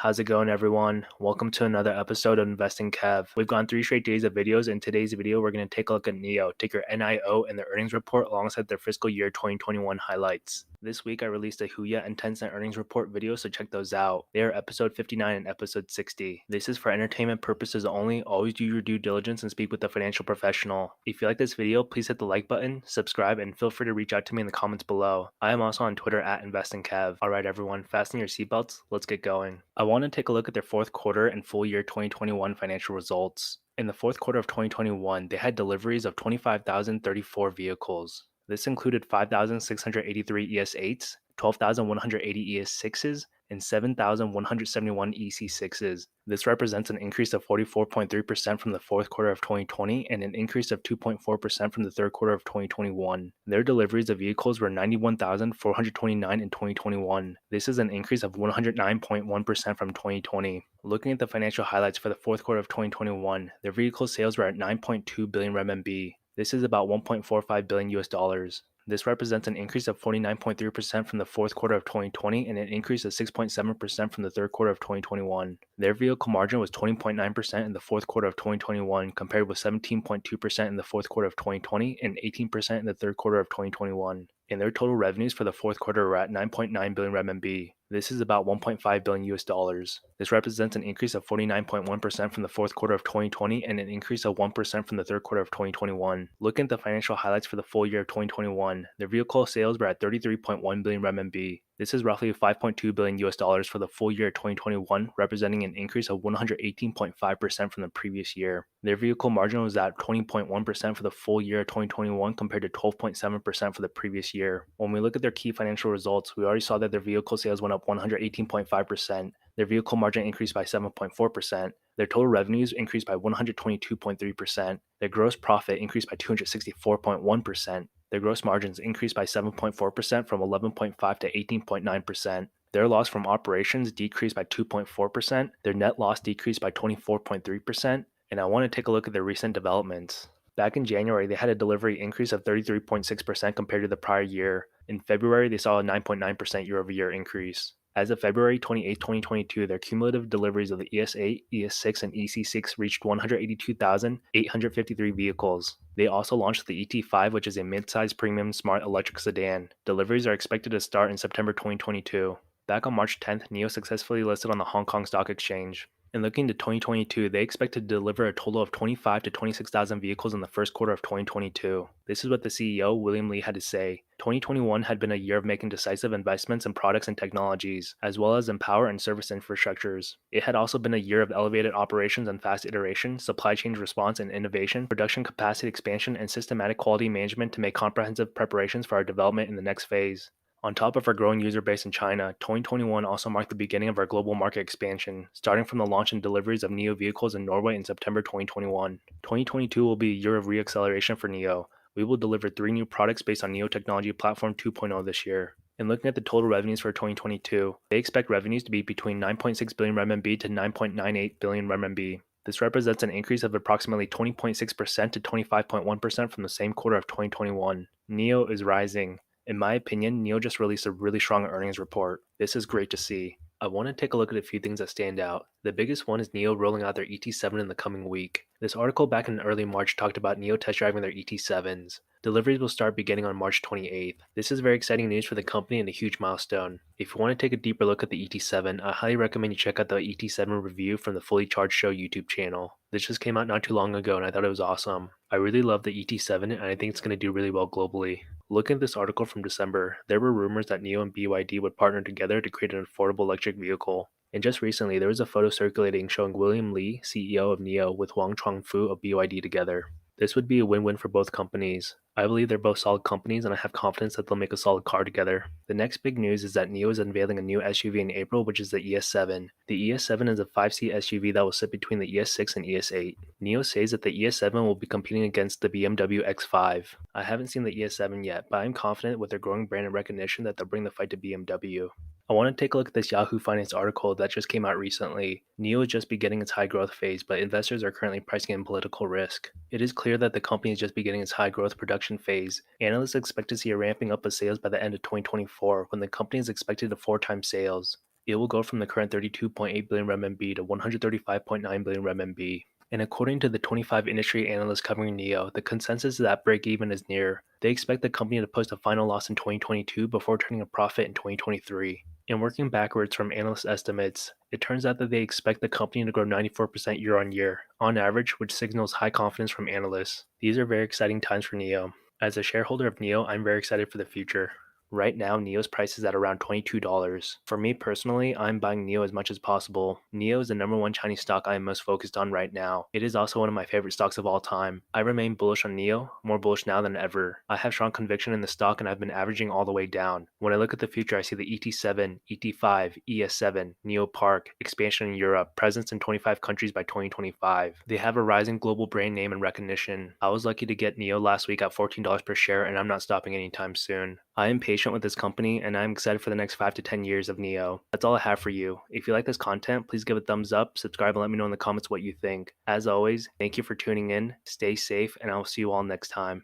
How's it going, everyone? Welcome to another episode of Investing Kev. We've gone 3 straight days of videos. In today's video, we're going to take a look at NIO, ticker NIO, and their earnings report alongside their fiscal year 2021 highlights. This week, I released a Huya and Tencent earnings report video, so check those out. They are episode 59 and episode 60. This is for entertainment purposes only. Always do your due diligence and speak with a financial professional. If you like this video, please hit the like button, subscribe, and feel free to reach out to me in the comments below. I am also on Twitter at InvestingKev. Alright, everyone, fasten your seatbelts. Let's get going. I want to take a look at their fourth quarter and full year 2021 financial results. In the fourth quarter of 2021, they had deliveries of 25,034 vehicles. This included 5,683 ES8s, 12,180 ES6s, and 7,171 EC6s. This represents an increase of 44.3% from the fourth quarter of 2020 and an increase of 2.4% from the third quarter of 2021. Their deliveries of vehicles were 91,429 in 2021. This is an increase of 109.1% from 2020. Looking at the financial highlights for the fourth quarter of 2021, their vehicle sales were at 9.2 billion RMB. This is about 1.45 billion US dollars. This represents an increase of 49.3% from the fourth quarter of 2020 and an increase of 6.7% from the third quarter of 2021. Their vehicle margin was 20.9% in the fourth quarter of 2021 compared with 17.2% in the fourth quarter of 2020 and 18% in the third quarter of 2021. And their total revenues for the fourth quarter were at 9.9 billion RMB. This is about 1.5 billion US dollars. This represents an increase of 49.1% from the fourth quarter of 2020 and an increase of 1% from the third quarter of 2021. Looking at the financial highlights for the full year of 2021, their vehicle sales were at 33.1 billion RMB. This is roughly 5.2 billion US dollars for the full year of 2021, representing an increase of 118.5% from the previous year. Their vehicle margin was at 20.1% for the full year of 2021 compared to 12.7% for the previous year. When we look at their key financial results, we already saw that their vehicle sales went up 118.5%. Their vehicle margin increased by 7.4%. Their total revenues increased by 122.3%. Their gross profit increased by 264.1%. Their gross margins increased by 7.4% from 11.5 to 18.9%. Their loss from operations decreased by 2.4%. Their net loss decreased by 24.3%. And I want to take a look at their recent developments. Back in January, they had a delivery increase of 33.6% compared to the prior year. In February, they saw a 9.9% year-over-year increase. As of February 28, 2022, their cumulative deliveries of the ES8, ES6, and EC6 reached 182,853 vehicles. They also launched the ET5, which is a mid-size premium smart electric sedan. Deliveries are expected to start in September 2022. Back on March 10th, NIO successfully listed on the Hong Kong Stock Exchange. And looking to 2022, they expect to deliver a total of 25,000 to 26,000 vehicles in the first quarter of 2022. This is what the CEO, William Li, had to say. 2021 had been a year of making decisive investments in products and technologies, as well as in power and service infrastructures. It had also been a year of elevated operations and fast iteration, supply chain response and innovation, production capacity expansion, and systematic quality management to make comprehensive preparations for our development in the next phase. On top of our growing user base in China, 2021 also marked the beginning of our global market expansion, starting from the launch and deliveries of NIO vehicles in Norway in September 2021. 2022 will be a year of re-acceleration for NIO. We will deliver 3 new products based on NIO Technology Platform 2.0 this year. And looking at the total revenues for 2022, they expect revenues to be between 9.6 billion RMB to 9.98 billion RMB. This represents an increase of approximately 20.6% to 25.1% from the same quarter of 2021. NIO is rising. In my opinion, NIO just released a really strong earnings report. This is great to see. I want to take a look at a few things that stand out. The biggest one is NIO rolling out their ET7 in the coming week. This article back in early March talked about NIO test driving their ET7s. Deliveries will start beginning on March 28th. This is very exciting news for the company and a huge milestone. If you want to take a deeper look at the ET7, I highly recommend you check out the ET7 review from the Fully Charged Show YouTube channel. This just came out not too long ago and I thought it was awesome. I really love the ET7 and I think it's going to do really well globally. Looking at this article from December, there were rumors that NIO and BYD would partner together to create an affordable electric vehicle. And just recently, there was a photo circulating showing William Li, CEO of NIO, with Wang Chongfu of BYD together. This would be a win-win for both companies. I believe they're both solid companies and I have confidence that they'll make a solid car together. The next big news is that NIO is unveiling a new SUV in April, which is the ES7. The ES7 is a 5-seat SUV that will sit between the ES6 and ES8. NIO says that the ES7 will be competing against the BMW X5. I haven't seen the ES7 yet, but I'm confident with their growing brand and recognition that they'll bring the fight to BMW. I want to take a look at this Yahoo Finance article that just came out recently. NIO is just beginning its high growth phase, but investors are currently pricing in political risk. It is clear that the company is just beginning its high growth production phase. Analysts expect to see a ramping up of sales by the end of 2024, when the company is expected to 4 times sales. It will go from the current 32.8 billion renminbi to 135.9 billion renminbi. And according to the 25 industry analysts covering NIO, the consensus is that break-even is near. They expect the company to post a final loss in 2022 before turning a profit in 2023. And working backwards from analyst estimates, it turns out that they expect the company to grow 94% year on year, on average, which signals high confidence from analysts. These are very exciting times for NIO. As a shareholder of NIO, I'm very excited for the future. Right now, NIO's price is at around $22. For me personally, I'm buying NIO as much as possible. NIO is the number one Chinese stock I am most focused on right now. It is also one of my favorite stocks of all time. I remain bullish on NIO, more bullish now than ever. I have strong conviction in the stock and I've been averaging all the way down. When I look at the future, I see the ET7, ET5, ES7, NIO Park, expansion in Europe, presence in 25 countries by 2025. They have a rising global brand name and recognition. I was lucky to get NIO last week at $14 per share and I'm not stopping anytime soon. I am patient with this company and I'm excited for the next 5 to 10 years of NIO. That's all I have for you. If you like this content, please give it a thumbs up, subscribe, and let me know in the comments what you think. As always, thank you for tuning in, stay safe, and I will see you all next time.